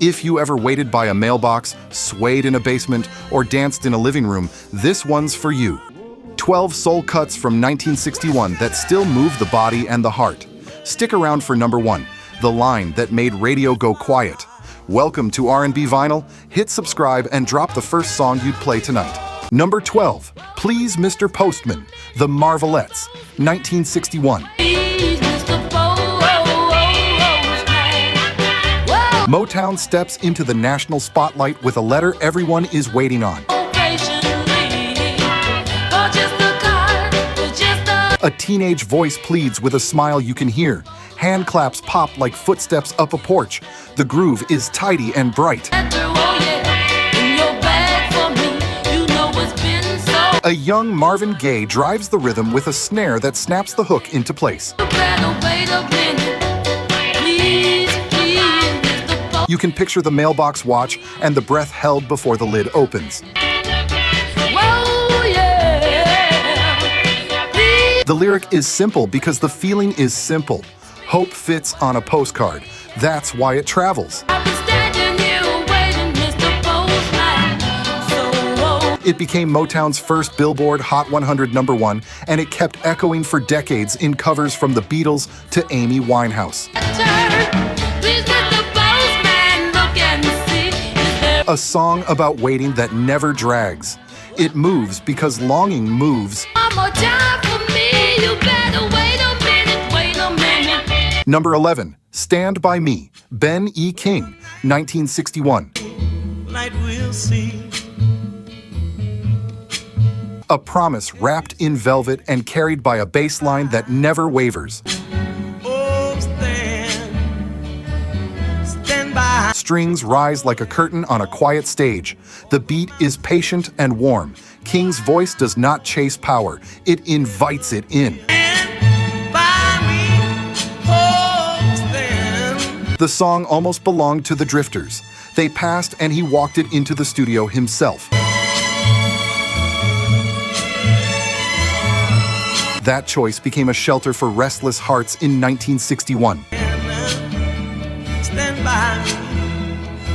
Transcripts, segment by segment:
If you ever waited by a mailbox, swayed in a basement, or danced in a living room, this one's for you. 12 soul cuts from 1961 that still move the body and the heart. Stick around for number 1, the line that made radio go quiet. Welcome to R&B Vinyl. Hit subscribe and drop the first song you'd play tonight. Number 12, Please Mr. Postman, The Marvelettes, 1961. Motown steps into the national spotlight with a letter everyone is waiting on. A teenage voice pleads with a smile you can hear. Hand claps pop like footsteps up a porch. The groove is tidy and bright. A young Marvin Gaye drives the rhythm with a snare that snaps the hook into place. You can picture the mailbox watch and the breath held before the lid opens. The lyric is simple because the feeling is simple. Hope fits on a postcard. That's why it travels. It became Motown's first Billboard Hot 100 #1, and it kept echoing for decades in covers from the Beatles to Amy Winehouse. A song about waiting that never drags. It moves because longing moves. Number 11, Stand By Me, Ben E. King, 1961. Light we'll see. A promise wrapped in velvet and carried by a bass line that never wavers. Oh, stand by. Strings rise like a curtain on a quiet stage. The beat is patient and warm. King's voice does not chase power. It invites it in. The song almost belonged to the Drifters. They passed and he walked it into the studio himself. That choice became a shelter for restless hearts in 1961. Stand by,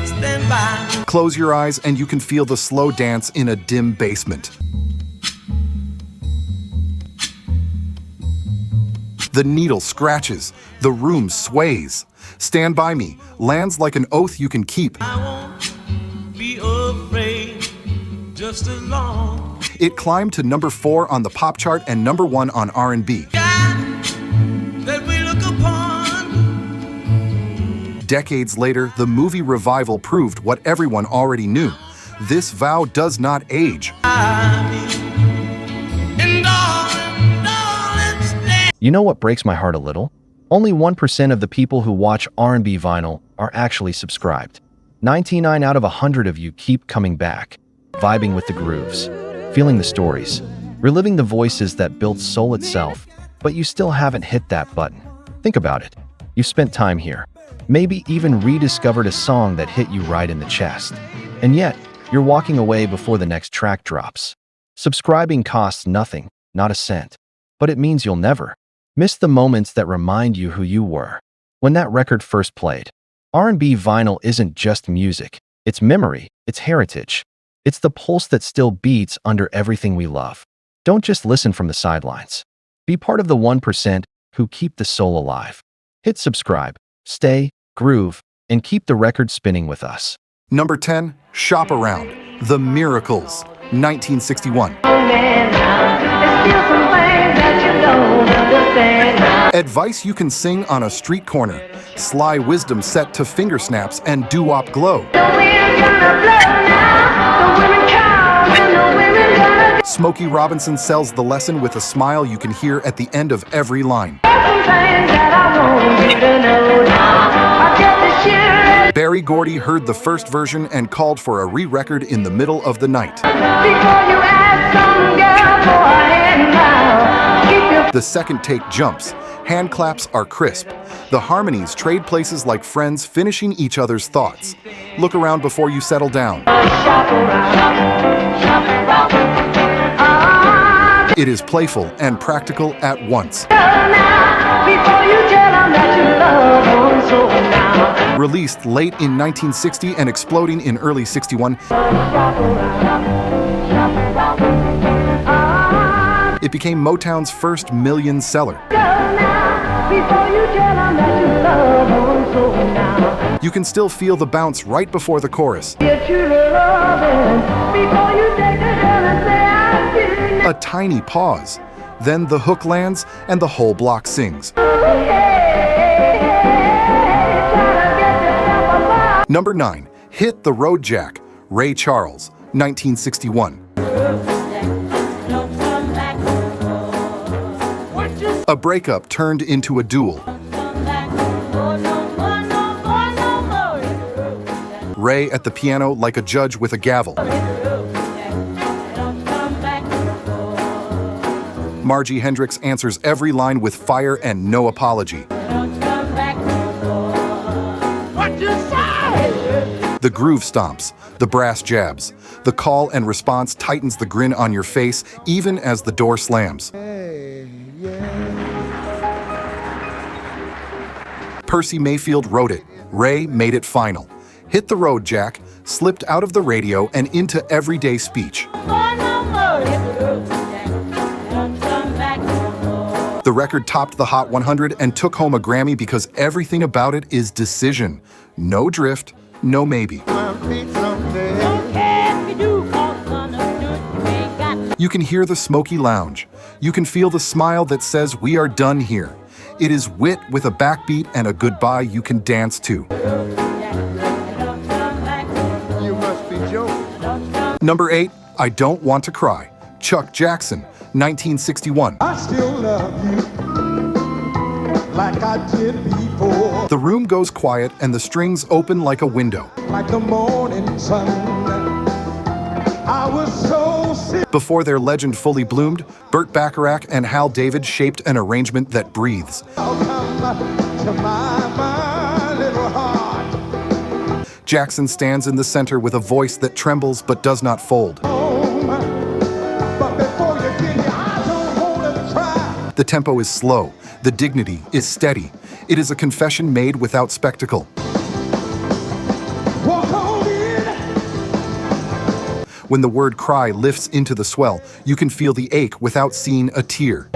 stand by. Close your eyes and you can feel the slow dance in a dim basement. The needle scratches, the room sways. Stand By Me lands like an oath you can keep. I won't be afraid just as long. It climbed to number 4 on the pop chart and number 1 on R&B. That we look upon. Decades later, the movie revival proved what everyone already knew. This vow does not age. You know what breaks my heart a little? Only 1% of the people who watch R&B Vinyl are actually subscribed. 99 out of 100 of you keep coming back, vibing with the grooves, feeling the stories, reliving the voices that built soul itself, but you still haven't hit that button. Think about it. You've spent time here, maybe even rediscovered a song that hit you right in the chest, and yet you're walking away before the next track drops. Subscribing costs nothing, not a cent, but it means you'll never miss the moments that remind you who you were when that record first played. R&B Vinyl isn't just music, it's memory, it's heritage. It's the pulse that still beats under everything we love. Don't just listen from the sidelines. Be part of the 1% who keep the soul alive. Hit subscribe, stay, groove, and keep the record spinning with us. Number 10, Shop Around, The Miracles, 1961. Advice you can sing on a street corner. Sly wisdom set to finger snaps and doo-wop glow. Smokey Robinson sells the lesson with a smile you can hear at the end of every line. Berry Gordy heard the first version and called for a re-record in the middle of the night. The second take jumps. Hand claps are crisp. The harmonies trade places like friends finishing each other's thoughts. Look around before you settle down. It is playful and practical at once. Released late in 1960 and exploding in early 61, it became Motown's first million seller. You can still feel the bounce right before the chorus. A tiny pause. Then the hook lands and the whole block sings. Number 9, Hit the Road Jack, Ray Charles, 1961. A breakup turned into a duel. Ray at the piano like a judge with a gavel. Margie Hendricks answers every line with fire and no apology. The groove stomps, the brass jabs. The call and response tightens the grin on your face even as the door slams. Percy Mayfield wrote it. Ray made it final. Hit the Road Jack slipped out of the radio and into everyday speech. The record topped the Hot 100 and took home a Grammy because everything about it is decision. No drift, no maybe. You can hear the smoky lounge. You can feel the smile that says we are done here. It is wit with a backbeat and a goodbye you can dance to. Number 8, I Don't Want to Cry, Chuck Jackson, 1961. I still love you like I did before. The room goes quiet and the strings open like a window. Like the morning sun, I was so sick. Before their legend fully bloomed, Burt Bacharach and Hal David shaped an arrangement that breathes. I'll come to my little heart. Jackson stands in the center with a voice that trembles but does not fold. But before you get here, I don't want to try. The tempo is slow. The dignity is steady. It is a confession made without spectacle. Walk on in. When the word cry lifts into the swell, you can feel the ache without seeing a tear.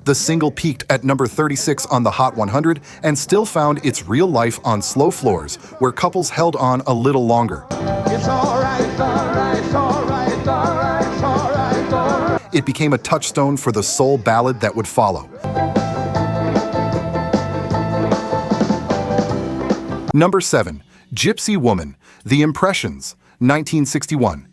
The single peaked at number 36 on the Hot 100 and still found its real life on slow floors, where couples held on a little longer. It's all right, it's all right, it's all right, it's all right, it's all right, it's all right. It became a touchstone for the soul ballad that would follow. Number 7, Gypsy Woman, The Impressions, 1961.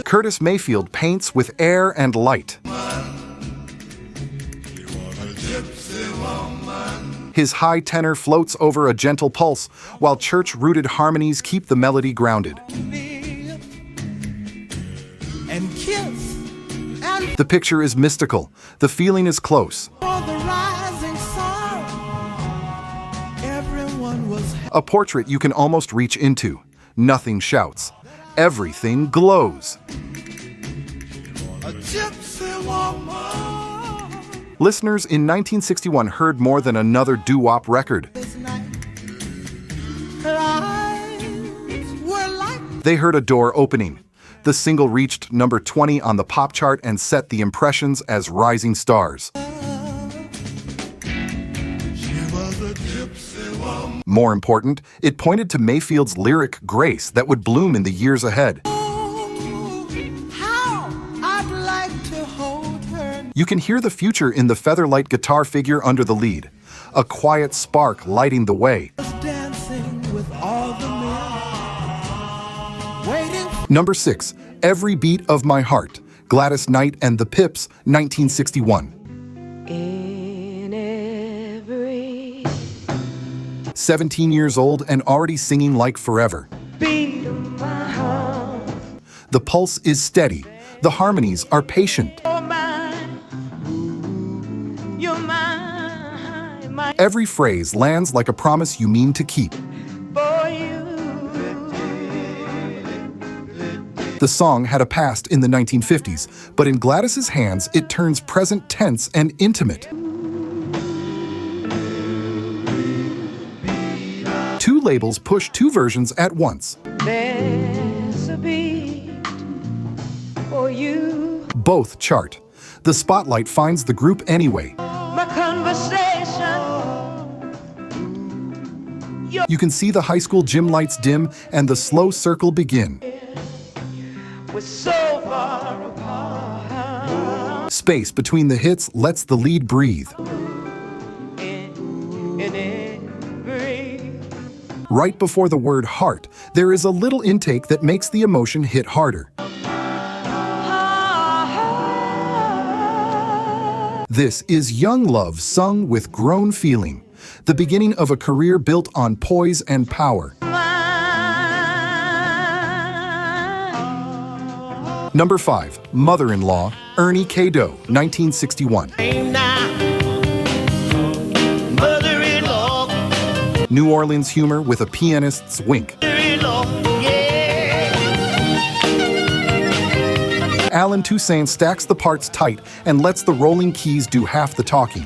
Curtis Mayfield paints with air and light. His high tenor floats over a gentle pulse, while church-rooted harmonies keep the melody grounded. The picture is mystical. The feeling is close. A portrait you can almost reach into. Nothing shouts. Everything glows. Listeners in 1961 heard more than another doo-wop record. They heard a door opening. The single reached number 20 on the pop chart and set the Impressions as rising stars. More important, it pointed to Mayfield's lyric grace that would bloom in the years ahead. You can hear the future in the featherlight guitar figure under the lead, a quiet spark lighting the way. Number 6, Every Beat of My Heart, Gladys Knight and the Pips, 1961. 17 years old and already singing like forever. The pulse is steady. The harmonies are patient. Every phrase lands like a promise you mean to keep. The song had a past in the 1950s, but in Gladys's hands, it turns present tense and intimate. Two labels push two versions at once. There's a beat for you. Both chart. The spotlight finds the group anyway. My conversation. You can see the high school gym lights dim and the slow circle begin. We're so far apart. Space between the hits lets the lead breathe. In every Right before the word heart, there is a little intake that makes the emotion hit harder. This is young love sung with grown feeling, the beginning of a career built on poise and power. Number 5, Mother-in-Law, Ernie K. Doe, 1961. Mother-in-law, New Orleans humor with a pianist's wink. mother-in-law, yeah. Alan Toussaint stacks the parts tight and lets the rolling keys do half the talking.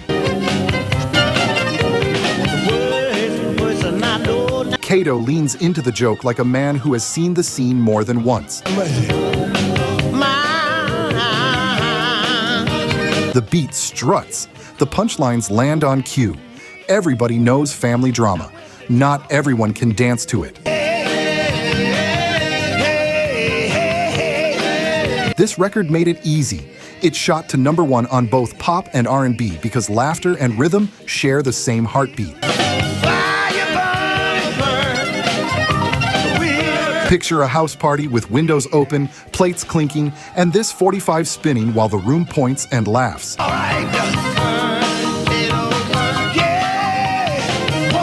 Words are not known. Cato leans into the joke like a man who has seen the scene more than once. The beat struts. The punchlines land on cue. Everybody knows family drama. Not everyone can dance to it. This record made it easy. It shot to number 1 on both pop and R&B because laughter and rhythm share the same heartbeat. Picture a house party with windows open, plates clinking, and this 45 spinning while the room points and laughs.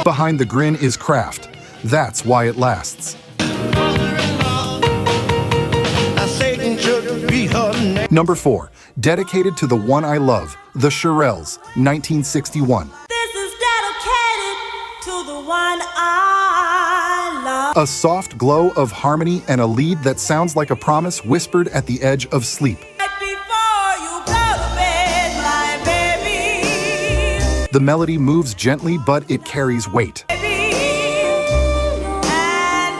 Behind the grin is craft. That's why it lasts. Number 4, dedicated to the one I love, The Shirelles, 1961. This is dedicated to the one I love. A soft glow of harmony and a lead that sounds like a promise whispered at the edge of sleep. Right before you go to bed, my baby. The melody moves gently, but it carries weight. And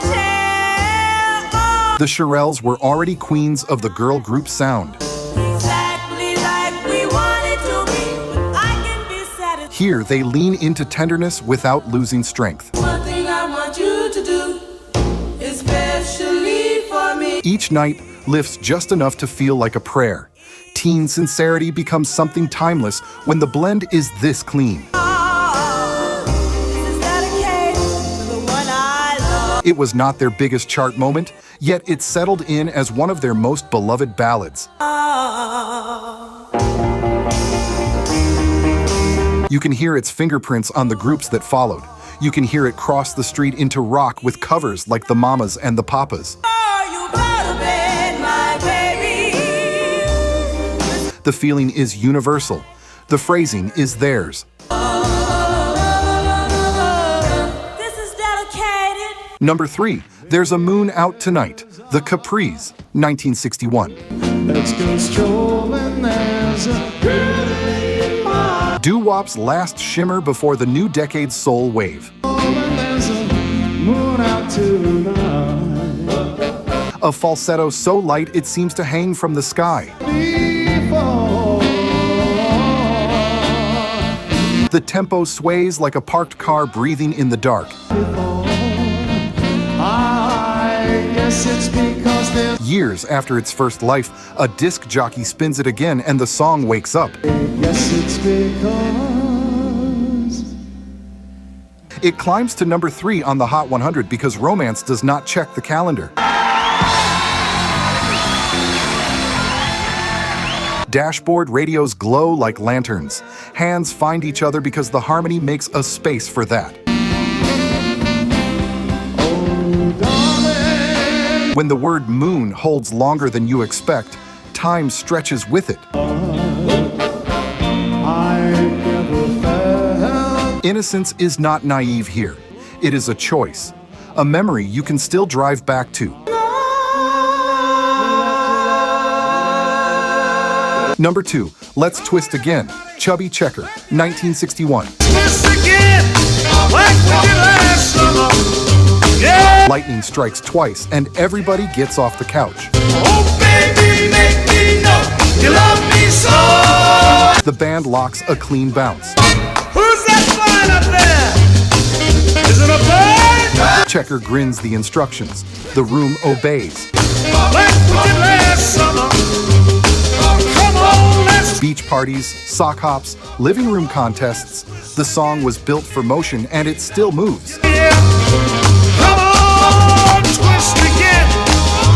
tell all The Shirelles were already queens of the girl group sound. exactly like we want it to be. I can be satisfied. Here, they lean into tenderness without losing strength. One thing I want you to do, especially for me. Each night lifts just enough to feel like a prayer. Teen sincerity becomes something timeless when the blend is this clean. This is dedicated to the one I love. It was not their biggest chart moment, yet it settled in as one of their most beloved ballads. You can hear its fingerprints on the groups that followed. You can hear it cross the street into rock with covers like the Mamas and the Papas. Before you go to bed, my baby. The feeling is universal. The phrasing is theirs. This is dedicated. Number 3, There's a Moon Out Tonight, The Capris, 1961. Let's go strolling, there's a pretty mind. Doo-wop's last shimmer before the new decade's soul wave. There's a moon out tonight. A falsetto so light it seems to hang from the sky. Before The tempo sways like a parked car breathing in the dark. I guess it's because there's Years after its first life, a disc jockey spins it again and the song wakes up. Yes, it's because It climbs to number 3 on the Hot 100 because romance does not check the calendar. Dashboard radios glow like lanterns. Hands find each other because the harmony makes a space for that. When the word moon holds longer than you expect, time stretches with it. I never felt Innocence is not naive here. It is a choice, a memory you can still drive back to. Number 2, Let's Twist Again, Chubby Checker, 1961. Twist again, like we did last summer. Yeah. Lightning strikes twice and everybody gets off the couch. Oh, baby, make me know you love me so. The band locks a clean bounce. Who's that flying up there? Is it a bird? Checker grins the instructions. The room obeys. Like we did last summer. Come on, let's. Beach parties, sock hops, living room contests. The song was built for motion and it still moves. Yeah. Come on, twist again.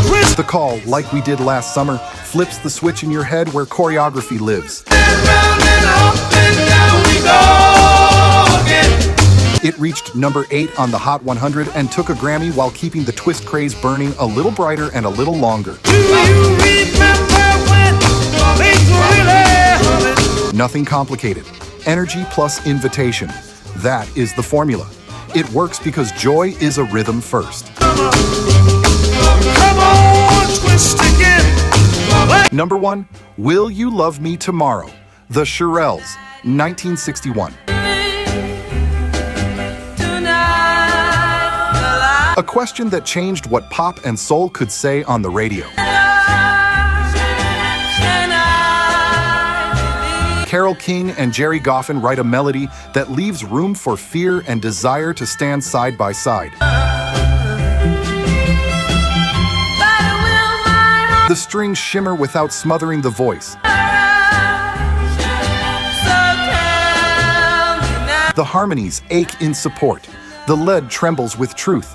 Twist. The call, like we did last summer, flips the switch in your head where choreography lives. Round and up and down we go again. It reached number 8 on the Hot 100 and took a Grammy while keeping the twist craze burning a little brighter and a little longer. Do you remember when things were really humming? Nothing complicated. Energy plus invitation. That is the formula. It works because joy is a rhythm first. Come on, twist again. Like Number 1, Will You Love Me Tomorrow? The Shirelles, 1961. A question that changed what pop and soul could say on the radio. Carole King and Jerry Goffin write a melody that leaves room for fear and desire to stand side by side. The strings shimmer without smothering the voice. The harmonies ache in support. The lead trembles with truth.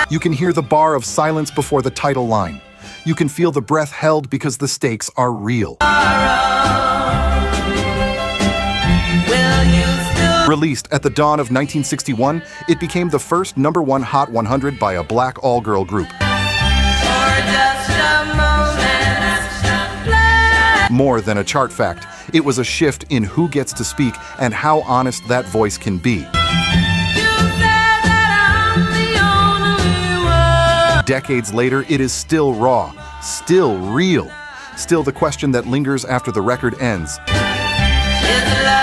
You can hear the bar of silence before the title line. You can feel the breath held because the stakes are real. Released at the dawn of 1961, it became the first number 1 Hot 100 by a black all-girl group. More than a chart fact, it was a shift in who gets to speak and how honest that voice can be. Decades later, it is still raw, still real, still the question that lingers after the record ends. Is love